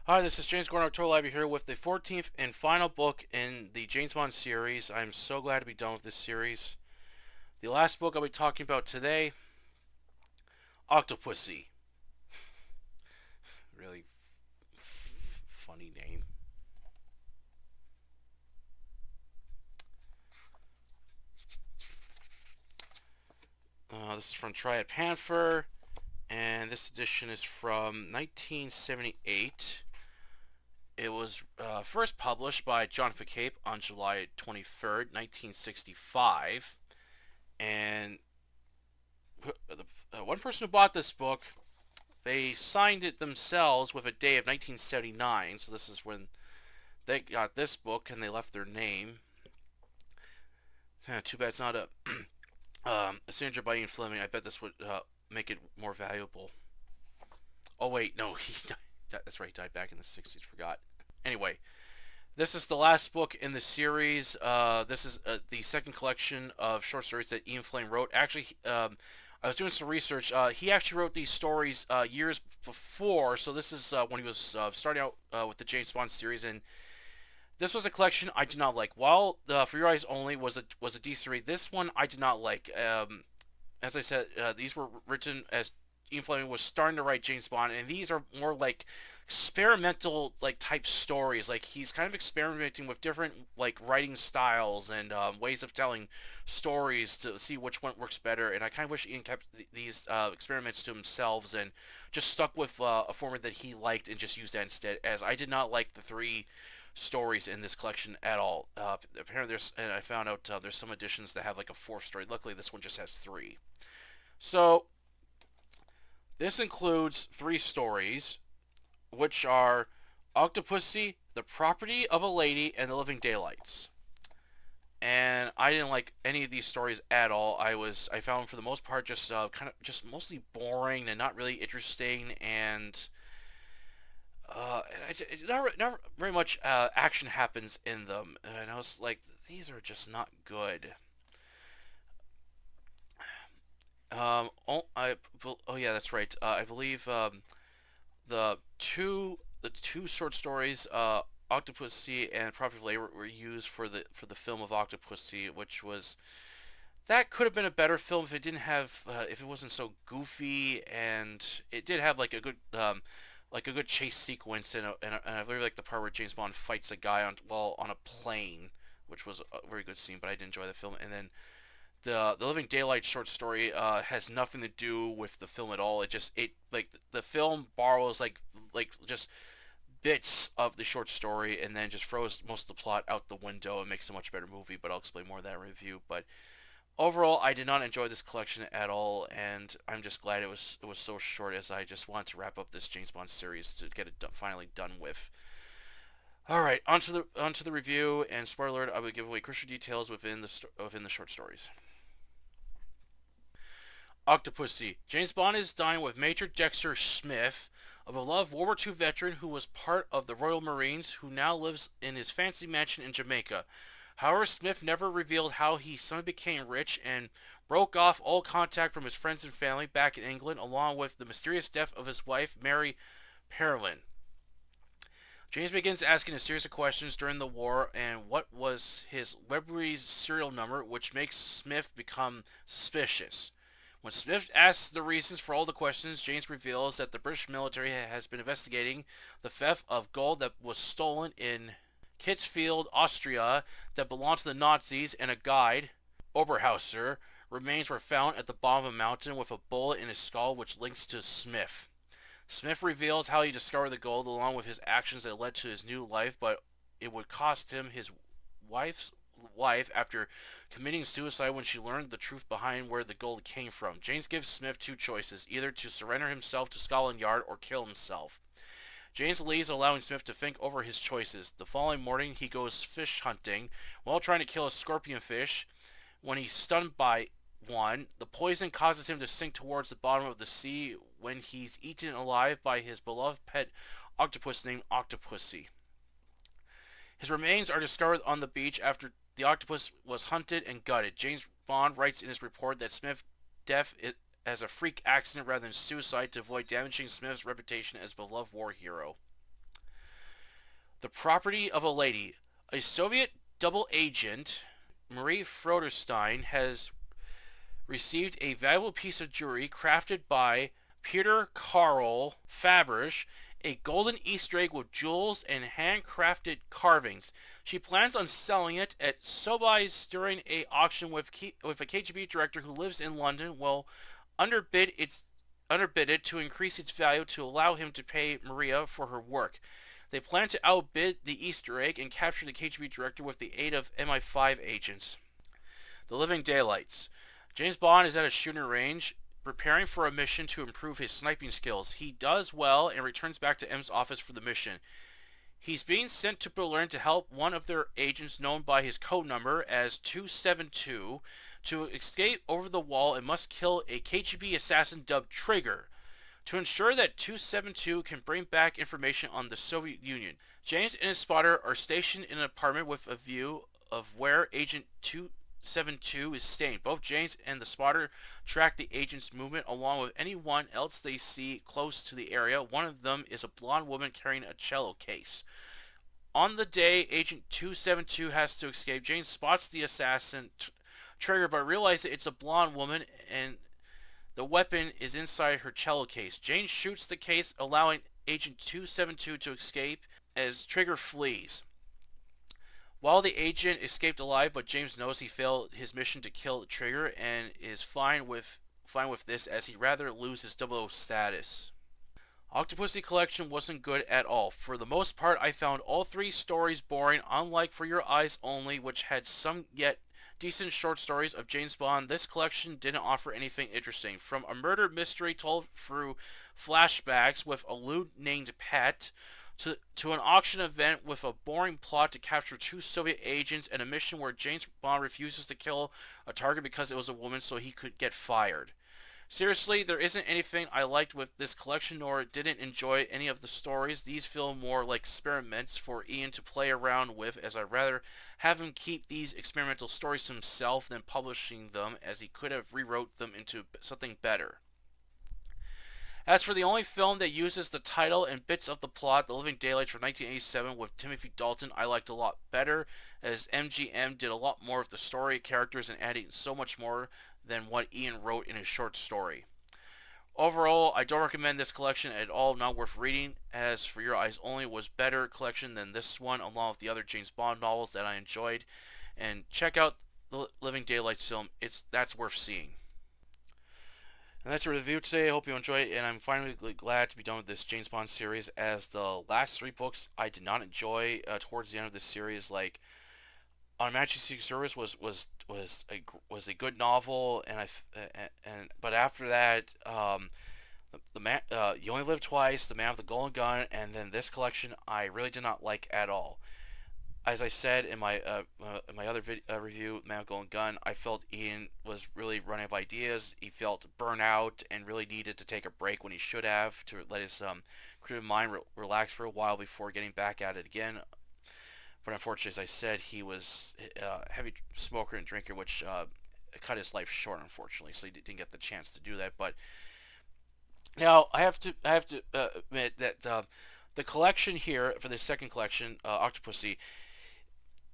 Hi, this is James Gordon Octopussy here with the 14th and final book in the James Bond series. I'm so glad to be done with this series. The last book I'll be talking about today, Octopussy. Really funny name. This is from Triad Panther, and this edition is from 1978. It was first published by John Cape on July 23rd, 1965. And one person who bought this book, they signed it themselves with a day of 1979, so this is when they got this book and they left their name. Too bad it's not a signature by Ian Fleming. I bet this would make it more valuable. Oh wait, no, he died. That's right, he died back in the 60s. Forgot. Anyway, this is the last book in the series. This is the second collection of short stories that Ian Fleming wrote. Actually, I was doing some research. He actually wrote these stories years before, so this is when he was starting out with the James Bond series, and this was a collection I did not like. While For Your Eyes Only was a decent read, this one I did not like. As I said, these were written as Ian Fleming was starting to write James Bond, and these are more like experimental like type stories. Like he's kind of experimenting with different like writing styles and ways of telling stories to see which one works better. And I kind of wish Ian kept these experiments to himself and just stuck with a format that he liked and just used that instead. As I did not like the three stories in this collection at all. Apparently, and I found out there's some editions that have like a fourth story. Luckily, this one just has three. So this includes three stories, which are Octopussy, The Property of a Lady, and The Living Daylights. And I didn't like any of these stories at all. I found them for the most part just kind of just mostly boring and not really interesting, and not very much action happens in them. And I was like, these are just not good. Oh yeah, that's right. I believe the two short stories, Octopussy and Property of Labor, were used for the film of Octopussy, which was that could have been a better film if it didn't have if it wasn't so goofy, and it did have like a good chase sequence, and I really like the part where James Bond fights a guy on a plane, which was a very good scene. But I did enjoy the film, and then the Living Daylight short story has nothing to do with the film at all. It like the film borrows like just bits of the short story and then just throws most of the plot out the window and makes a much better movie. But I'll explain more of that in review. But overall, I did not enjoy this collection at all, and I'm just glad it was so short, as I just wanted to wrap up this James Bond series to get it finally done with. All right, onto the review, and spoiler alert: I will give away crucial details within the short stories. Octopussy. James Bond is dining with Major Dexter Smith, a beloved World War II veteran who was part of the Royal Marines, who now lives in his fancy mansion in Jamaica. However, Smith never revealed how he suddenly became rich and broke off all contact from his friends and family back in England, along with the mysterious death of his wife, Mary Perlin. James begins asking a series of questions during the war and what was his Webri's serial number, which makes Smith become suspicious. When Smith asks the reasons for all the questions, James reveals that the British military has been investigating the theft of gold that was stolen in Kitzfeld, Austria, that belonged to the Nazis, and a guide, Oberhauser, remains were found at the bottom of a mountain with a bullet in his skull, which links to Smith. Smith reveals how he discovered the gold along with his actions that led to his new life, but it would cost him his wife's wife after committing suicide when she learned the truth behind where the gold came from. James gives Smith two choices, either to surrender himself to Scotland Yard or kill himself. James leaves, allowing Smith to think over his choices. The following morning, he goes fish hunting while trying to kill a scorpion fish. When he's stunned by one, the poison causes him to sink towards the bottom of the sea when he's eaten alive by his beloved pet octopus named Octopussy. His remains are discovered on the beach after the octopus was hunted and gutted. James Bond writes in his report that Smith's death as a freak accident rather than suicide to avoid damaging Smith's reputation as a beloved war hero. The Property of a Lady. A Soviet double agent, Marie Froderstein, has received a valuable piece of jewelry crafted by Peter Karl Faberge, a golden Easter egg with jewels and handcrafted carvings. She plans on selling it at Sotheby's during a auction with a KGB director who lives in London will underbid its underbid it to increase its value to allow him to pay Maria for her work. They plan to outbid the Easter egg and capture the KGB director with the aid of MI5 agents. The Living Daylights. James Bond is at a shooting range preparing for a mission to improve his sniping skills. He does well and returns back to M's office for the mission. He's being sent to Berlin to help one of their agents known by his code number as 272 to escape over the wall and must kill a KGB assassin dubbed Trigger to ensure that 272 can bring back information on the Soviet Union. James and his spotter are stationed in an apartment with a view of where Agent 272 is staying. Both James and the spotter track the agent's movement along with anyone else they see close to the area. One of them is a blonde woman carrying a cello case. On the day Agent 272 has to escape, James spots the assassin Trigger but realizes it's a blonde woman and the weapon is inside her cello case. James shoots the case, allowing Agent 272 to escape as Trigger flees. While the agent escaped alive, but James knows he failed his mission to kill Trigger and is fine with this as he rather lose his 00 status. Octopussy Collection wasn't good at all. For the most part, I found all three stories boring, unlike For Your Eyes Only, which had some yet decent short stories of James Bond. This collection didn't offer anything interesting. From a murder mystery told through flashbacks with a lewd named Pat, to an auction event with a boring plot to capture two Soviet agents and a mission where James Bond refuses to kill a target because it was a woman so he could get fired. Seriously, there isn't anything I liked with this collection nor didn't enjoy any of the stories. These feel more like experiments for Ian to play around with, as I'd rather have him keep these experimental stories to himself than publishing them, as he could have rewrote them into something better. As for the only film that uses the title and bits of the plot, The Living Daylights from 1987 with Timothy Dalton, I liked a lot better, as MGM did a lot more of the story, characters, and adding so much more than what Ian wrote in his short story. Overall, I don't recommend this collection at all, not worth reading. As For Your Eyes Only was better collection than this one, along with the other James Bond novels that I enjoyed. And check out The Living Daylights film, that's worth seeing. And that's a review today. I hope you enjoy it, and I'm finally glad to be done with this James Bond series, as the last three books I did not enjoy towards the end of this series. Like, On Majesty's Secret Service was a good novel, but after that, the man You Only Live Twice, The Man with the Golden Gun, and then this collection I really did not like at all. As I said in my other review, Man with the Golden Gun, I felt Ian was really running out of ideas. He felt burnout and really needed to take a break when he should have, to let his creative mind relax for a while before getting back at it again. But unfortunately, as I said, he was a heavy smoker and drinker, which cut his life short, unfortunately. So he didn't get the chance to do that. But now I have to admit that the collection here for the second collection, Octopussy,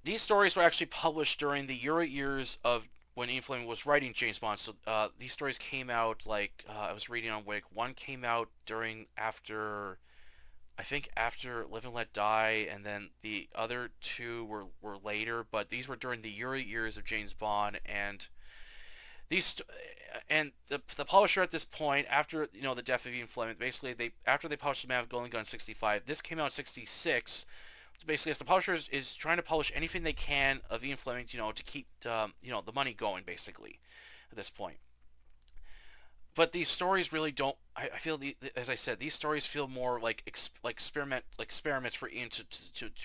these stories were actually published during the early years of when Ian Fleming was writing James Bond. So these stories came out, like, I was reading on Wiki. One came out after Live and Let Die, and then the other two were later, but these were during the early years of James Bond, and the publisher at this point, after the death of Ian Fleming, basically after they published The Man with Golden Gun in '65, this came out in '66. So basically, as the publisher is trying to publish anything they can of Ian Fleming, to keep the money going, basically, at this point. But these stories really don't. I feel as I said, these stories feel more like experiments for Ian to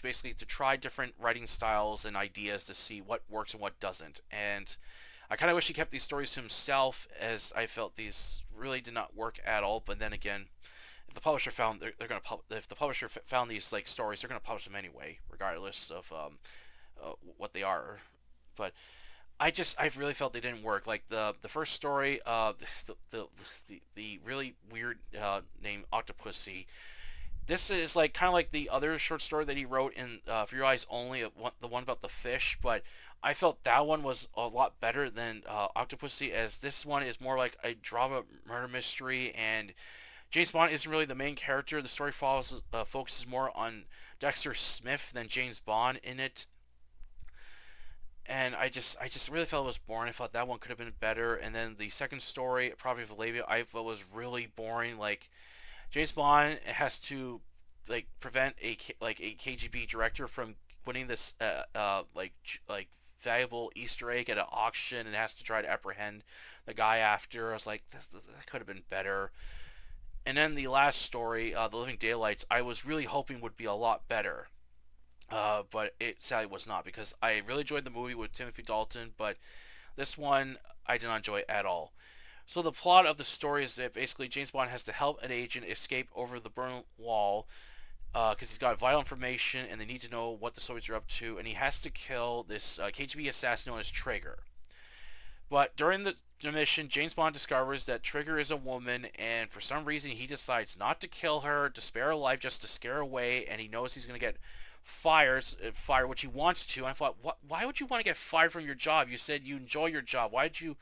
basically to try different writing styles and ideas to see what works and what doesn't. And I kind of wish he kept these stories to himself, as I felt these really did not work at all. But then again, if the publisher found if the publisher found these stories, they're gonna publish them anyway, regardless of what they are. But I really felt they didn't work. Like the first story, the really weird name Octopussy. This is like kind of like the other short story that he wrote in For Your Eyes Only, the one about the fish, but I felt that one was a lot better than Octopussy, as this one is more like a drama murder mystery, and James Bond isn't really the main character. The story focuses more on Dexter Smith than James Bond in it, and I just really felt it was boring. I thought that one could have been better. And then the second story, Property of Valavia, I felt was really boring. Like James Bond has to like prevent a KGB director from winning this valuable Easter egg at an auction, and has to try to apprehend the guy after. I was like, that could have been better. And then the last story, The Living Daylights, I was really hoping would be a lot better. But it sadly was not, because I really enjoyed the movie with Timothy Dalton, but this one I did not enjoy at all. So the plot of the story is that basically James Bond has to help an agent escape over the Berlin Wall because he's got vital information and they need to know what the Soviets are up to, and he has to kill this KGB assassin known as Traeger. But during the mission, James Bond discovers that Trigger is a woman, and for some reason he decides not to kill her, to spare her life, just to scare her away, and he knows he's going to get fired, which he wants to. And I thought, why would you want to get fired from your job? You said you enjoy your job. Why did you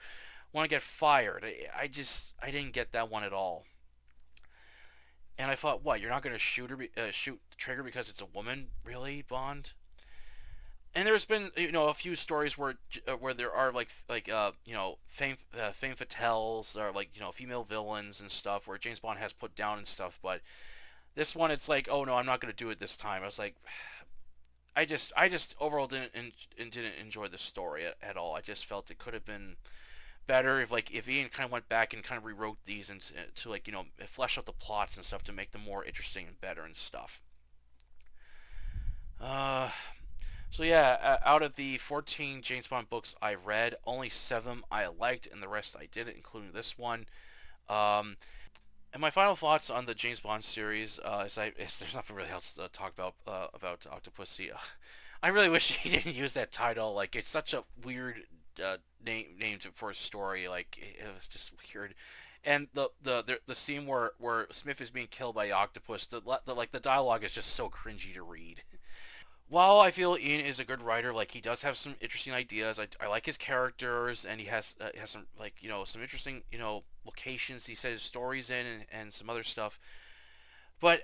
want to get fired? I didn't get that one at all. And I thought, what? You're not going to shoot Trigger because it's a woman, really, Bond? And there's been a few stories where there are fame fatales, or like female villains and stuff where James Bond has put down and stuff, but this one it's like, oh no, I'm not gonna do it this time. I was like, I just overall didn't enjoy the story at all. I just felt it could have been better if Ian kind of went back and kind of rewrote these and to like flesh out the plots and stuff to make them more interesting and better and stuff. Uh, So yeah, out of the 14 James Bond books I read, only 7 I liked, and the rest I didn't, including this one. Um, and my final thoughts on the James Bond series is there's nothing really else to talk about Octopussy. I really wish he didn't use that title. Like it's such a weird for a story. Like it was just weird. And the scene where Smith is being killed by the octopus, the dialogue is just so cringy to read. While I feel Ian is a good writer, like he does have some interesting ideas. I like his characters, and he has some some interesting locations he says stories in, and some other stuff. But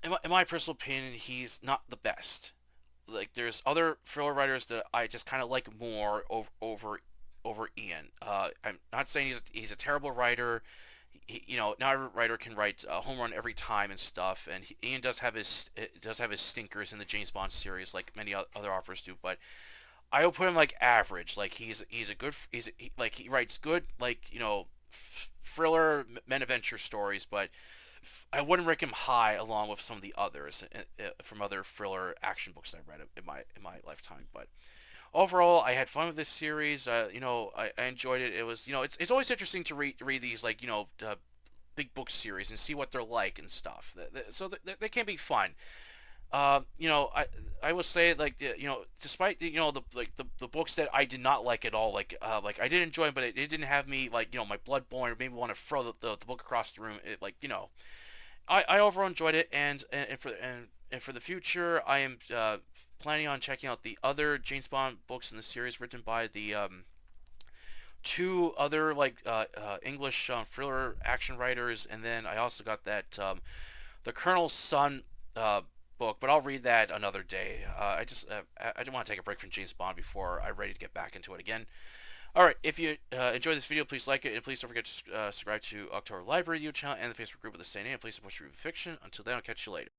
in my personal opinion, he's not the best. Like there's other thriller writers that I just kind of like more over Ian. I'm not saying he's a terrible writer. Not every writer can write a home run every time and stuff. And Ian does have his stinkers in the James Bond series, like many other authors do. But I would put him like average. Like he's a good like he writes good thriller men adventure stories, but I wouldn't rank him high along with some of the others from other thriller action books that I read in my lifetime. But overall, I had fun with this series. I enjoyed it. It was, it's always interesting to read these big book series and see what they're like and stuff. So they can be fun. I will say despite the books that I did not like at all, like I did enjoy them, but it didn't have me my blood boiling or maybe want to throw the book across the room. I overall enjoyed it, and for the future, I am planning on checking out the other James Bond books in the series written by the two other English thriller action writers, and then I also got that the Colonel's Son book, but I'll read that another day. I didn't want to take a break from James Bond before I'm ready to get back into it again. Alright, if you enjoyed this video, please like it, and please don't forget to subscribe to October Library YouTube channel and the Facebook group with the same name. Please support Review Fiction. Until then, I'll catch you later.